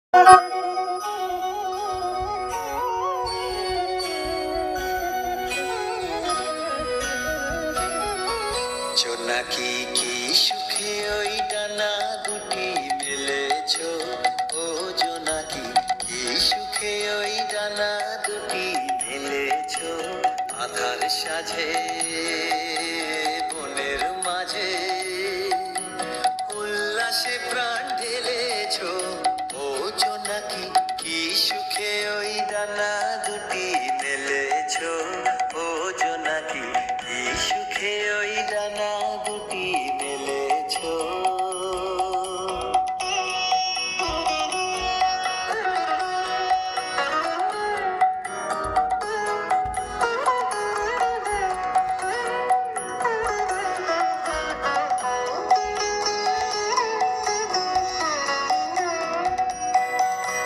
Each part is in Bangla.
জোনাকি কি সুখে ওই ডানা দুটি মেলেছ, ও জোনাকি কি সুখে ওই ডানা দুটি মেলেছ। আধার সাজে বনের মাঝে উল্লাসে প্রাণ ঢেলেছ, ও জোনাকি কি সুখে ওই ডানা দুটি মেলেছ। ও জোনাকি কি সুখে ওই ডানা দুটি মেলেছ।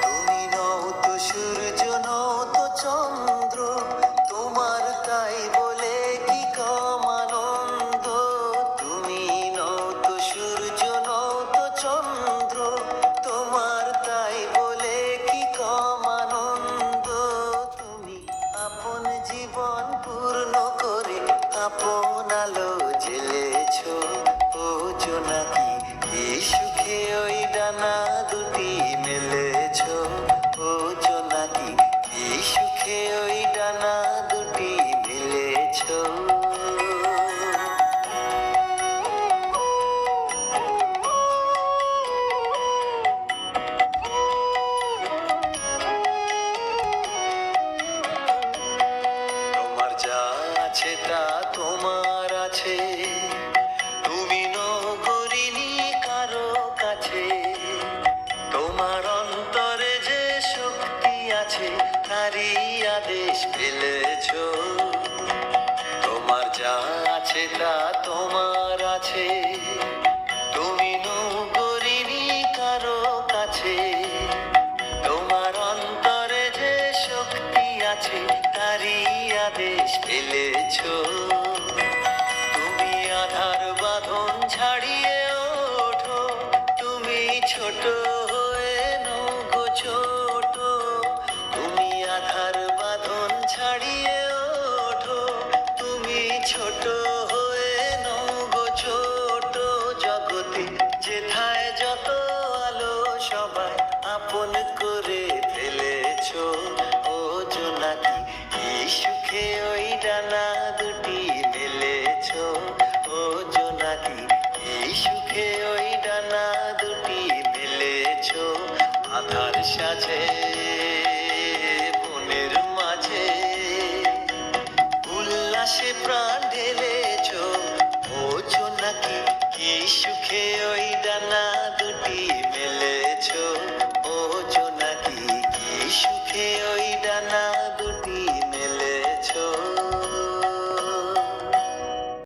তুমি নও তো সূর্য, নও তো চন্দ্র, তোমার তাই বলে কি কম আনন্দ। তুমি নও তো সূর্য, নও তো চন্দ্র, তোমার তাই বলে কি কম আনন্দ। তুমি আপন জীবন পূর্ণ করে আপন আলো জ্বেলেছ, ও জোনাকি কি সুখে ওই ডানা দুটি মেলেছ। ও জোনাকি কি সুখে ওই ডানা দুটি মেলেছ। তোমার যা আছে তা তোমার আছে, তুমি নগরিনী কারো কাছে। তোমার অন্তরে যে শক্তি আছে তারই আদেশ ফেলেছ। তোমার যা আছে তা তোমার আছে, তুমি নগরিনী কারো কাছে। তোমার অন্তরে যে শক্তি আছে তারই আদেশ ফেলেছ। তুমি আধার বাঁধন ছাড়িয়ে ওঠো, তুমি ছোট হয়ে নগো ছোট। তুমি আধার বাঁধন ছাড়িয়ে ওঠো, তুমি ছোট হয়ে নগো ছোট। জগতে যেথায় যত আলো সবাই আপন করে ফেলেছ, ও জোনাকি কি সুখে ওই ডানা দুটি মেলেছ। ও জোনাকি কি সুখে ওই ডানা দুটি মেলেছ। আধার সাজে বনের মাঝে উল্লাসে প্রাণ ঢেলেছ, ও জোনাকি কি সুখে ওই ডানা